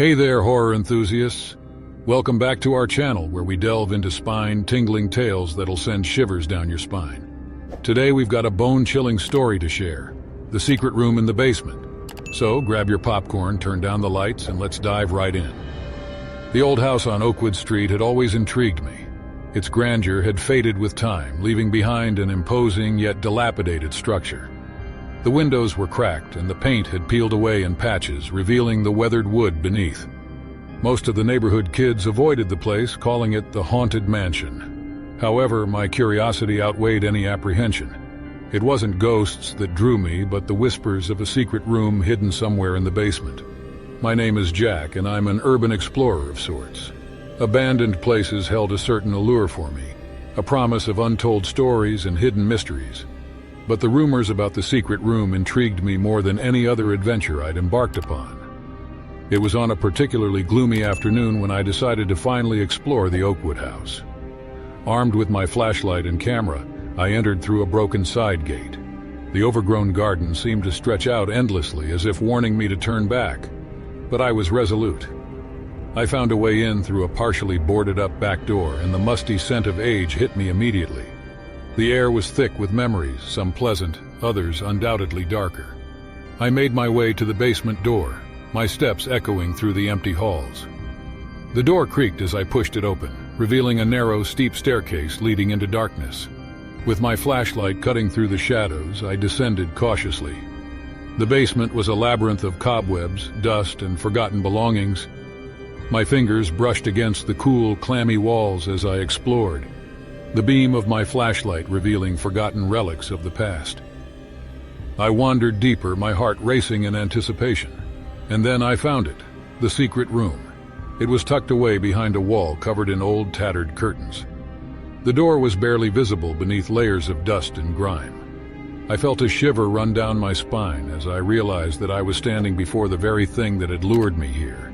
Hey there, horror enthusiasts. Welcome back to our channel where we delve into spine-tingling tales that'll send shivers down your spine. Today we've got a bone-chilling story to share, the secret room in the basement. So grab your popcorn, turn down the lights, and let's dive right in. The old house on Oakwood Street had always intrigued me. Its grandeur had faded with time, leaving behind an imposing yet dilapidated structure. The windows were cracked and the paint had peeled away in patches, revealing the weathered wood beneath. Most of the neighborhood kids avoided the place, calling it the Haunted Mansion. However, my curiosity outweighed any apprehension. It wasn't ghosts that drew me, but the whispers of a secret room hidden somewhere in the basement. My name is Jack, and I'm an urban explorer of sorts. Abandoned places held a certain allure for me, a promise of untold stories and hidden mysteries. But the rumors about the secret room intrigued me more than any other adventure I'd embarked upon. It was on a particularly gloomy afternoon when I decided to finally explore the Oakwood House. Armed with my flashlight and camera, I entered through a broken side gate. The overgrown garden seemed to stretch out endlessly, as if warning me to turn back. But I was resolute. I found a way in through a partially boarded-up back door, and the musty scent of age hit me immediately. The air was thick with memories, some pleasant, others undoubtedly darker. I made my way to the basement door, my steps echoing through the empty halls. The door creaked as I pushed it open, revealing a narrow, steep staircase leading into darkness. With my flashlight cutting through the shadows, I descended cautiously. The basement was a labyrinth of cobwebs, dust, and forgotten belongings. My fingers brushed against the cool, clammy walls as I explored, the beam of my flashlight revealing forgotten relics of the past. I wandered deeper, my heart racing in anticipation. And then I found it, the secret room. It was tucked away behind a wall covered in old, tattered curtains. The door was barely visible beneath layers of dust and grime. I felt a shiver run down my spine as I realized that I was standing before the very thing that had lured me here.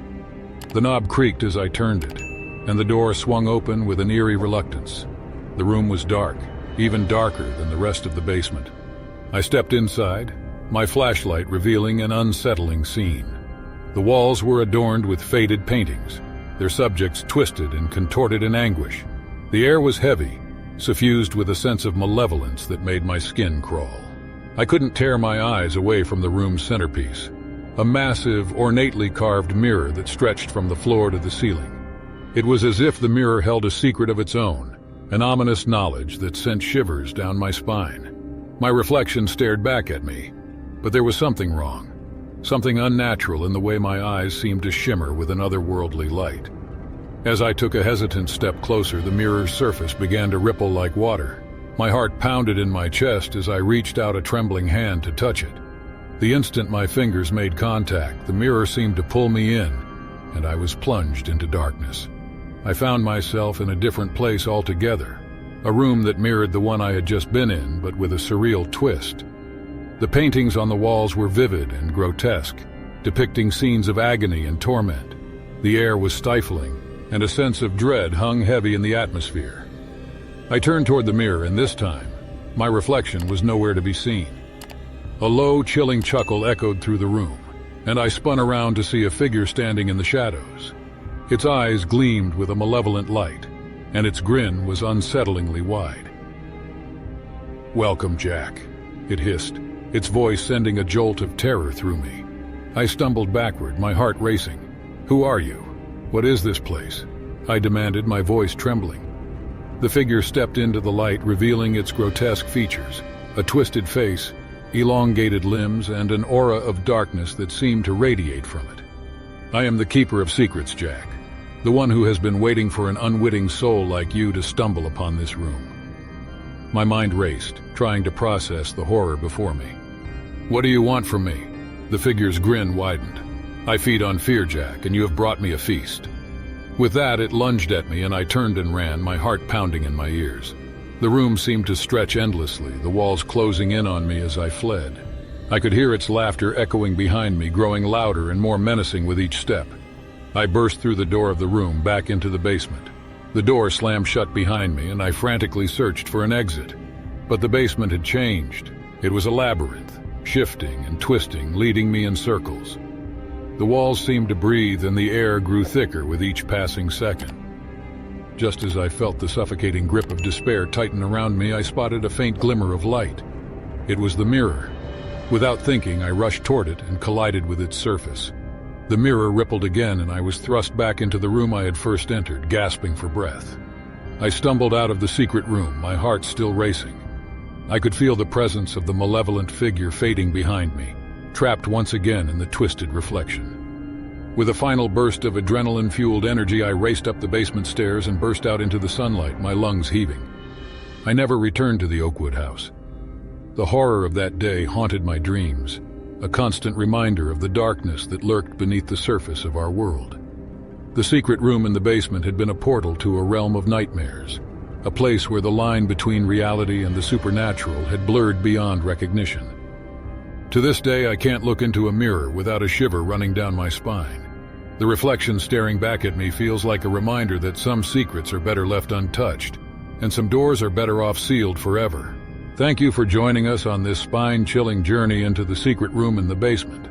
The knob creaked as I turned it, and the door swung open with an eerie reluctance. The room was dark, even darker than the rest of the basement. I stepped inside, my flashlight revealing an unsettling scene. The walls were adorned with faded paintings, their subjects twisted and contorted in anguish. The air was heavy, suffused with a sense of malevolence that made my skin crawl. I couldn't tear my eyes away from the room's centerpiece, a massive, ornately carved mirror that stretched from the floor to the ceiling. It was as if the mirror held a secret of its own, an ominous knowledge that sent shivers down my spine. My reflection stared back at me, but there was something wrong, something unnatural in the way my eyes seemed to shimmer with an otherworldly light. As I took a hesitant step closer, the mirror's surface began to ripple like water. My heart pounded in my chest as I reached out a trembling hand to touch it. The instant my fingers made contact, the mirror seemed to pull me in, and I was plunged into darkness. I found myself in a different place altogether, a room that mirrored the one I had just been in, but with a surreal twist. The paintings on the walls were vivid and grotesque, depicting scenes of agony and torment. The air was stifling, and a sense of dread hung heavy in the atmosphere. I turned toward the mirror, and this time, my reflection was nowhere to be seen. A low, chilling chuckle echoed through the room, and I spun around to see a figure standing in the shadows. Its eyes gleamed with a malevolent light, and its grin was unsettlingly wide. "Welcome, Jack," it hissed, its voice sending a jolt of terror through me. I stumbled backward, my heart racing. "Who are you? What is this place?" I demanded, my voice trembling. The figure stepped into the light, revealing its grotesque features, a twisted face, elongated limbs, and an aura of darkness that seemed to radiate from it. "I am the keeper of secrets, Jack. The one who has been waiting for an unwitting soul like you to stumble upon this room." My mind raced, trying to process the horror before me. "What do you want from me?" The figure's grin widened. "I feed on fear, Jack, and you have brought me a feast." With that, it lunged at me, and I turned and ran, my heart pounding in my ears. The room seemed to stretch endlessly, the walls closing in on me as I fled. I could hear its laughter echoing behind me, growing louder and more menacing with each step. I burst through the door of the room, back into the basement. The door slammed shut behind me, and I frantically searched for an exit. But the basement had changed. It was a labyrinth, shifting and twisting, leading me in circles. The walls seemed to breathe and the air grew thicker with each passing second. Just as I felt the suffocating grip of despair tighten around me, I spotted a faint glimmer of light. It was the mirror. Without thinking, I rushed toward it and collided with its surface. The mirror rippled again and I was thrust back into the room I had first entered, gasping for breath. I stumbled out of the secret room, my heart still racing. I could feel the presence of the malevolent figure fading behind me, trapped once again in the twisted reflection. With a final burst of adrenaline-fueled energy, I raced up the basement stairs and burst out into the sunlight, my lungs heaving. I never returned to the Oakwood House. The horror of that day haunted my dreams, a constant reminder of the darkness that lurked beneath the surface of our world. The secret room in the basement had been a portal to a realm of nightmares, a place where the line between reality and the supernatural had blurred beyond recognition. To this day, I can't look into a mirror without a shiver running down my spine. The reflection staring back at me feels like a reminder that some secrets are better left untouched, and some doors are better off sealed forever. Thank you for joining us on this spine-chilling journey into the secret room in the basement.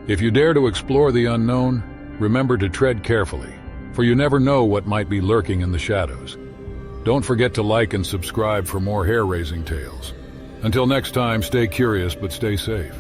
If you dare to explore the unknown, remember to tread carefully, for you never know what might be lurking in the shadows. Don't forget to like and subscribe for more hair-raising tales. Until next time, stay curious but stay safe.